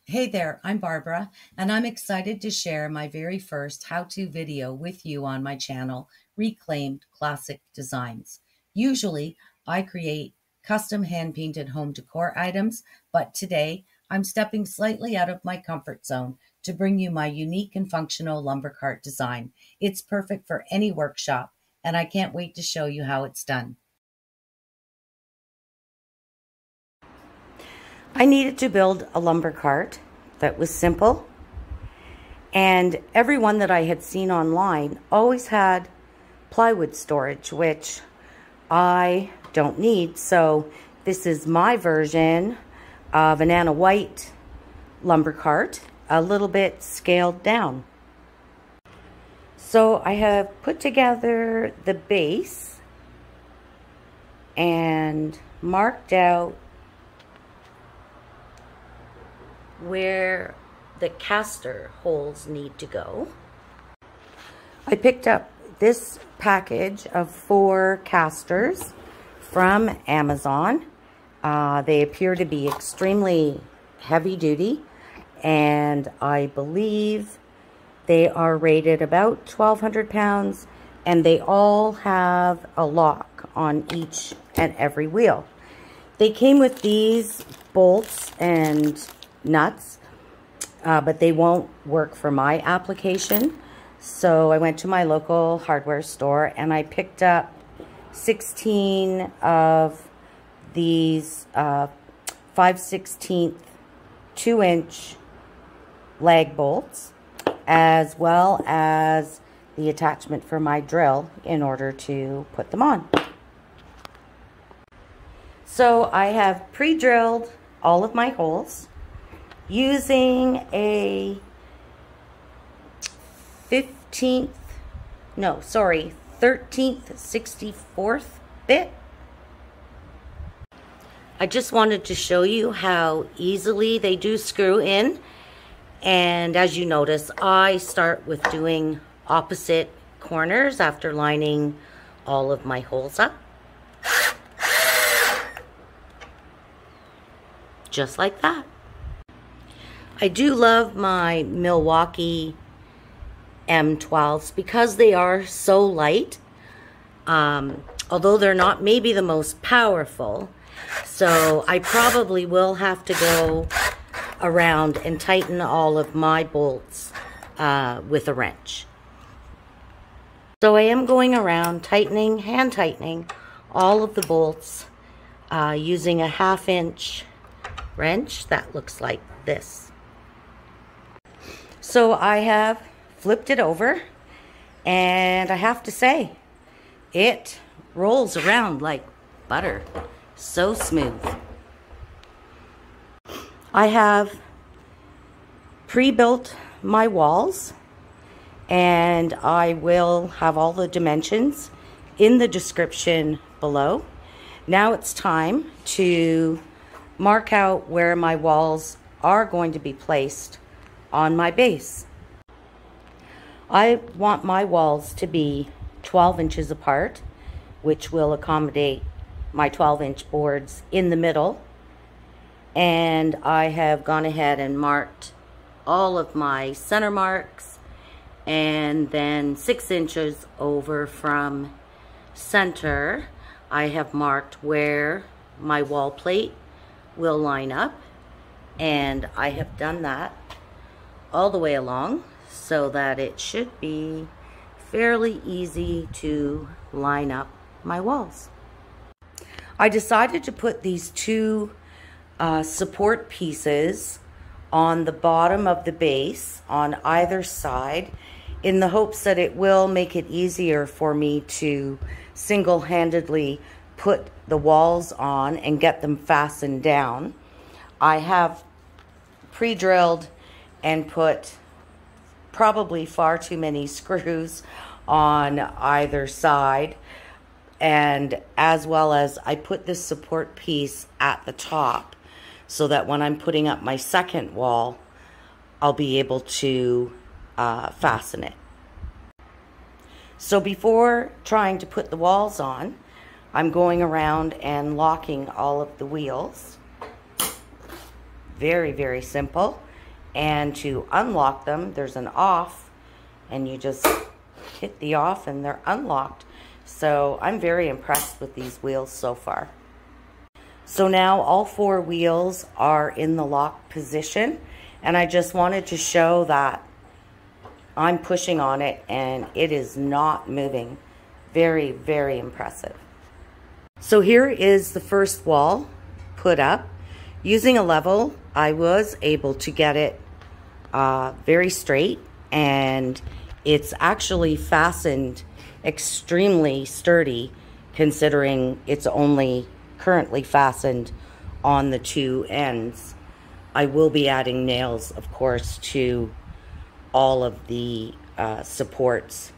Hey there, I'm Barbara, and I'm excited to share my very first how-to video with you on my channel, Reclaimed Classic Designs. Usually, I create custom hand-painted home decor items, but today I'm stepping slightly out of my comfort zone to bring you my unique and functional lumber cart design. It's perfect for any workshop, and I can't wait to show you how it's done. I needed to build a lumber cart that was simple, and everyone that I had seen online always had plywood storage, which I don't need. So this is my version of an Anna White lumber cart, a little bit scaled down. So I have put together the base and marked out where the caster holes need to go. I picked up this package of 4 casters from Amazon. They appear to be extremely heavy duty, and I believe they are rated about 1,200 pounds, and they all have a lock on each and every wheel. They came with these bolts and nuts, but they won't work for my application. So I went to my local hardware store and I picked up 16 of these 5/16 2-inch lag bolts, as well as the attachment for my drill in order to put them on. So I have pre-drilled all of my holes using a 13th 64th bit. I just wanted to show you how easily they do screw in. And as you notice, I start with doing opposite corners after lining all of my holes up. Just like that. I do love my Milwaukee M12s because they are so light, although they're not maybe the most powerful. So I probably will have to go around and tighten all of my bolts with a wrench. So I am going around hand tightening all of the bolts using a 1/2 inch wrench that looks like this. So I have flipped it over, and I have to say, it rolls around like butter. So smooth. I have pre-built my walls, and I will have all the dimensions in the description below. Now it's time to mark out where my walls are going to be placed on my base. I want my walls to be 12 inches apart, which will accommodate my 12-inch boards in the middle. And I have gone ahead and marked all of my center marks, and then 6 inches over from center, I have marked where my wall plate will line up, and I have done that all the way along so that it should be fairly easy to line up my walls. I decided to put these 2 support pieces on the bottom of the base on either side in the hopes that it will make it easier for me to single-handedly put the walls on and get them fastened down. I have pre-drilled and put probably far too many screws on either side, and as well as I put this support piece at the top so that when I'm putting up my second wall, I'll be able to fasten it. So before trying to put the walls on, I'm going around and locking all of the wheels. Very, very simple. And to unlock them, there's an off, and you just hit the off and they're unlocked. So I'm very impressed with these wheels so far. So now all 4 wheels are in the lock position, and I just wanted to show that I'm pushing on it and it is not moving. Very, very impressive. So here is the first wall put up. Using a level, I was able to get it very straight, and it's actually fastened extremely sturdy considering it's only currently fastened on the 2 ends. I will be adding nails, of course, to all of the supports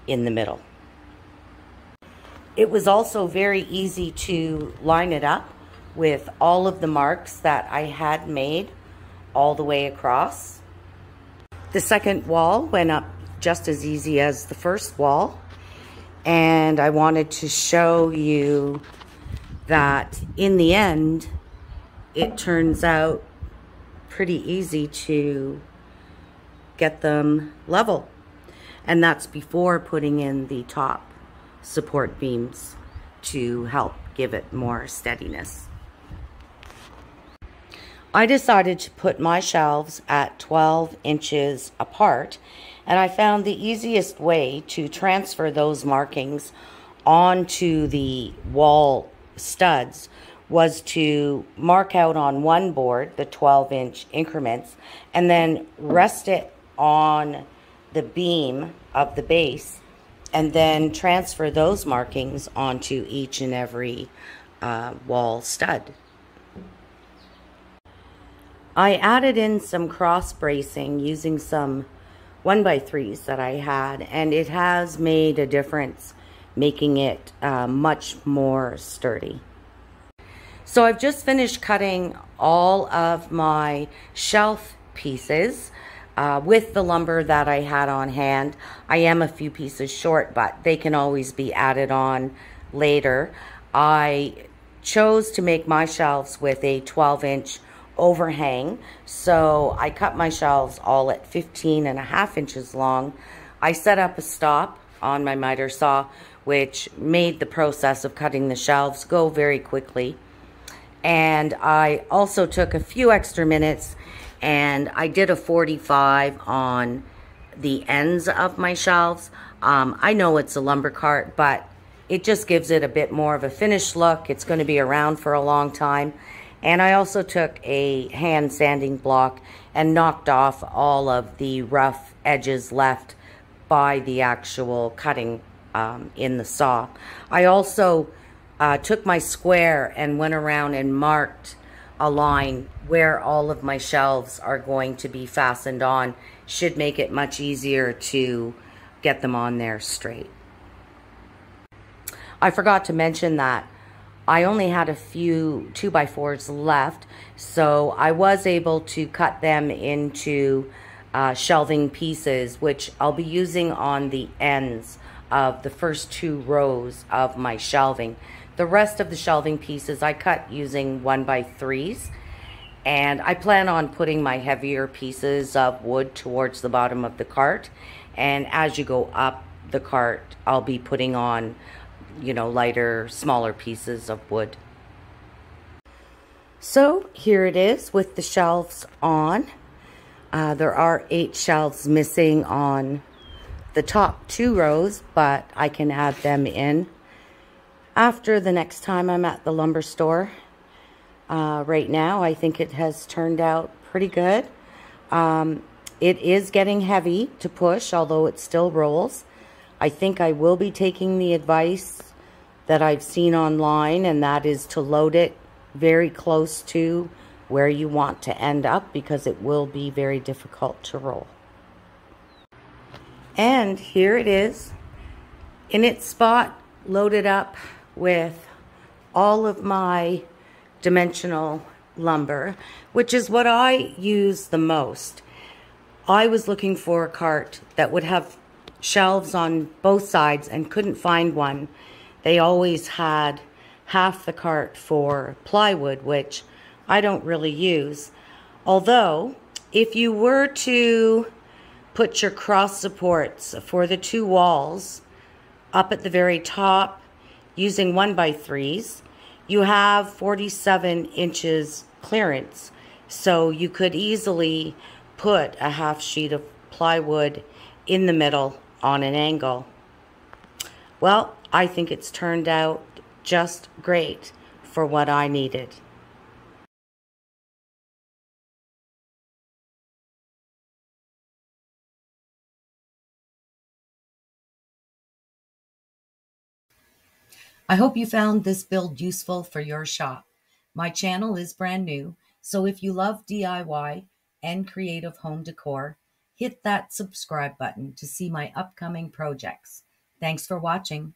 in the middle. It was also very easy to line it up with all of the marks that I had made all the way across. The second wall went up just as easy as the first wall, and I wanted to show you that in the end it turns out pretty easy to get them level, and that's before putting in the top support beams to help give it more steadiness. I decided to put my shelves at 12 inches apart, and I found the easiest way to transfer those markings onto the wall studs was to mark out on one board the 12-inch increments and then rest it on the beam of the base, and then transfer those markings onto each and every wall stud. I added in some cross bracing using some 1x3s that I had, and it has made a difference, making it much more sturdy. So I've just finished cutting all of my shelf pieces with the lumber that I had on hand. I am a few pieces short, but they can always be added on later. I chose to make my shelves with a 12-inch overhang, so I cut my shelves all at 15.5 inches long. I set up a stop on my miter saw, which made the process of cutting the shelves go very quickly. And I also took a few extra minutes and I did a 45 on the ends of my shelves. I know it's a lumber cart, but it just gives it a bit more of a finished look. It's going to be around for a long time. And I also took a hand sanding block and knocked off all of the rough edges left by the actual cutting in the saw. I also took my square and went around and marked a line where all of my shelves are going to be fastened on. Should make it much easier to get them on there straight. I forgot to mention that I only had a few 2x4s left, so I was able to cut them into shelving pieces, which I'll be using on the ends of the first 2 rows of my shelving. The rest of the shelving pieces I cut using 1x3s, and I plan on putting my heavier pieces of wood towards the bottom of the cart, and as you go up the cart I'll be putting on, you know, lighter, smaller pieces of wood. So here it is with the shelves on. There are 8 shelves missing on the top 2 rows, but I can add them in after the next time I'm at the lumber store. Right now I think it has turned out pretty good. It is getting heavy to push, although it still rolls. I think I will be taking the advice that I've seen online, and that is to load it very close to where you want to end up, because it will be very difficult to roll. And here it is in its spot, loaded up with all of my dimensional lumber, which is what I use the most. I was looking for a cart that would have shelves on both sides and couldn't find one. They always had half the cart for plywood, which I don't really use. Although, If you were to put your cross supports for the two walls up at the very top using 1x3s, you have 47 inches clearance. So you could easily put a half sheet of plywood in the middle on an angle. Well, I think it's turned out just great for what I needed. I hope you found this build useful for your shop. My channel is brand new, so if you love DIY and creative home decor, hit that subscribe button to see my upcoming projects. Thanks for watching.